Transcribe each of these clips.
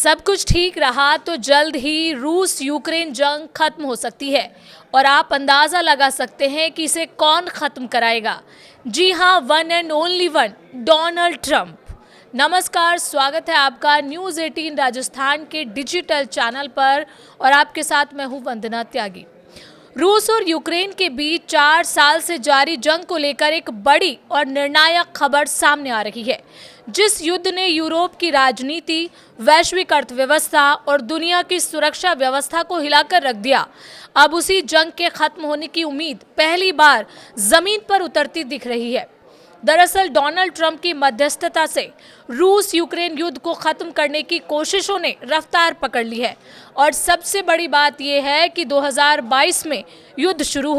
सब कुछ ठीक रहा तो जल्द ही रूस यूक्रेन जंग खत्म हो सकती है और आप अंदाजा लगा सकते हैं कि इसे कौन खत्म कराएगा। जी हां, one and only one, Donald Trump. नमस्कार, स्वागत है आपका न्यूज़ 18 राजस्थान के डिजिटल चैनल पर और आपके साथ मैं हूं वंदना त्यागी। रूस और यूक्रेन के बीच 4 साल से जारी जंग को लेकर एक बड़ी और निर्णायक खबर सामने आ रही है। जिस युद्ध ने यूरोप की राजनीति, वैश्विक अर्थव्यवस्था और दुनिया की सुरक्षा व्यवस्था को हिलाकर रख दिया, अब उसी जंग के खत्म होने की उम्मीद पहली बार जमीन पर उतरती दिख रही है। दरअसल डोनाल्ड ट्रंप की मध्यस्थता से रूस यूक्रेन युद्ध को खत्म करने की कोशिशों ने रफ्तार पकड़ ली है और सबसे बड़ी बात यह है कि 2022 में युद्ध शुरू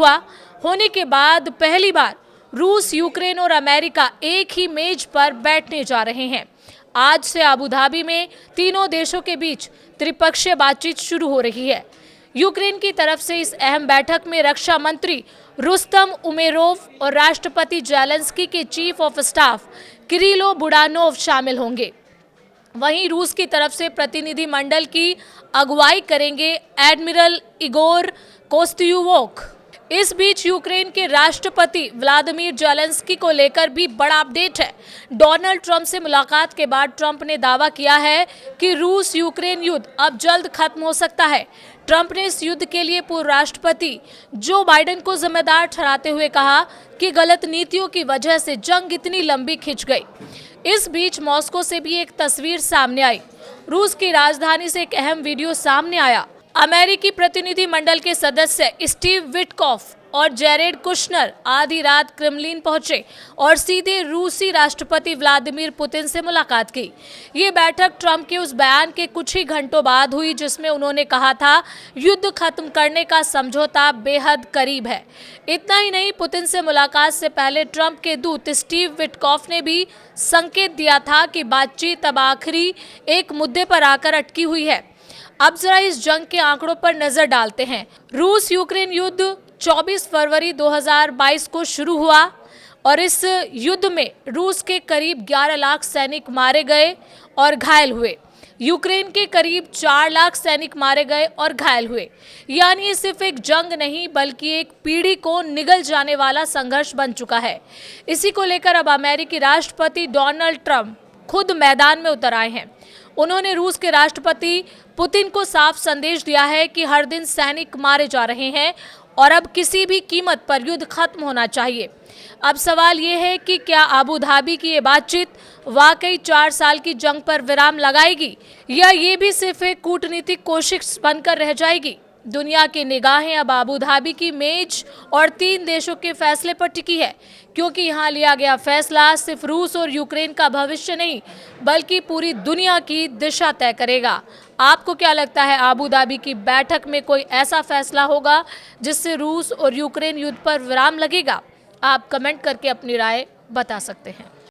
होने के बाद पहली बार रूस, यूक्रेन और अमेरिका एक ही मेज पर बैठने जा रहे हैं। आज से अबू धाबी में तीनों देशों के बीच त्रिपक्षीय बातचीत शुरू हो रही है। यूक्रेन की तरफ से इस अहम बैठक में रक्षा मंत्री रुस्तम उमेरोव और राष्ट्रपति जेलेंस्की के chief of staff Kyrylo Budanov शामिल होंगे। वहीं रूस की तरफ से प्रतिनिधिमंडल की अगुवाई करेंगे एडमिरल इगोर कोस्त्यूवोक। इस बीच यूक्रेन के राष्ट्रपति व्लादिमीर जेलेंस्की को लेकर भी बड़ा अपडेट है। डोनाल्ड ट्रंप से मुलाकात के बाद ट्रंप ने दावा किया है कि रूस यूक्रेन युद्ध अब जल्द खत्म हो सकता है। ट्रंप ने इस युद्ध के लिए पूर्व राष्ट्रपति जो बाइडेन को जिम्मेदार ठहराते हुए कहा कि गलत नीतियों की वजह से जंग इतनी लंबी खिंच गई। इस बीच मॉस्को से भी एक तस्वीर सामने आई। रूस की राजधानी से एक अहम वीडियो सामने आया। अमेरिकी प्रतिनिधि मंडल के सदस्य स्टीव विटकॉफ और जेरेड कुशनर आधी रात क्रेमलिन पहुंचे और सीधे रूसी राष्ट्रपति व्लादिमीर पुतिन से मुलाकात की। ये बैठक ट्रंप के उस बयान के कुछ ही घंटों बाद हुई जिसमें उन्होंने कहा था युद्ध खत्म करने का समझौता बेहद करीब है। इतना ही नहीं, पुतिन से मुलाकात से पहले ट्रंप के दूत स्टीव विटकॉफ ने भी संकेत दिया था कि बातचीत अब आखिरी एक मुद्दे पर आकर अटकी हुई है। अब जरा इस जंग के आंकड़ों पर नजर डालते हैं। रूस यूक्रेन युद्ध 24 फरवरी 2022 को शुरू हुआ और इस युद्ध में रूस के करीब 11 लाख सैनिक मारे गए और घायल हुए। यूक्रेन के करीब 4 लाख सैनिक मारे गए और घायल हुए। यानी ये सिर्फ एक जंग नहीं बल्कि एक पीढ़ी को निगल जाने वाला संघर्ष बन चुका है। इसी को लेकर अब अमेरिकी राष्ट्रपति डोनाल्ड ट्रंप खुद मैदान में उतर आए हैं। उन्होंने रूस के राष्ट्रपति पुतिन को साफ संदेश दिया है कि हर दिन सैनिक मारे जा रहे हैं और अब किसी भी कीमत पर युद्ध खत्म होना चाहिए। अब सवाल ये है कि क्या अबू धाबी की ये बातचीत वाकई 4 साल की जंग पर विराम लगाएगी या ये भी सिर्फ एक कूटनीतिक कोशिश बनकर रह जाएगी। दुनिया की निगाहें अब अबू धाबी की मेज और 3 देशों के फैसले पर टिकी है, क्योंकि यहाँ लिया गया फैसला सिर्फ रूस और यूक्रेन का भविष्य नहीं बल्कि पूरी दुनिया की दिशा तय करेगा। आपको क्या लगता है, अबू धाबी की बैठक में कोई ऐसा फैसला होगा जिससे रूस और यूक्रेन युद्ध पर विराम लगेगा? आप कमेंट करके अपनी राय बता सकते हैं।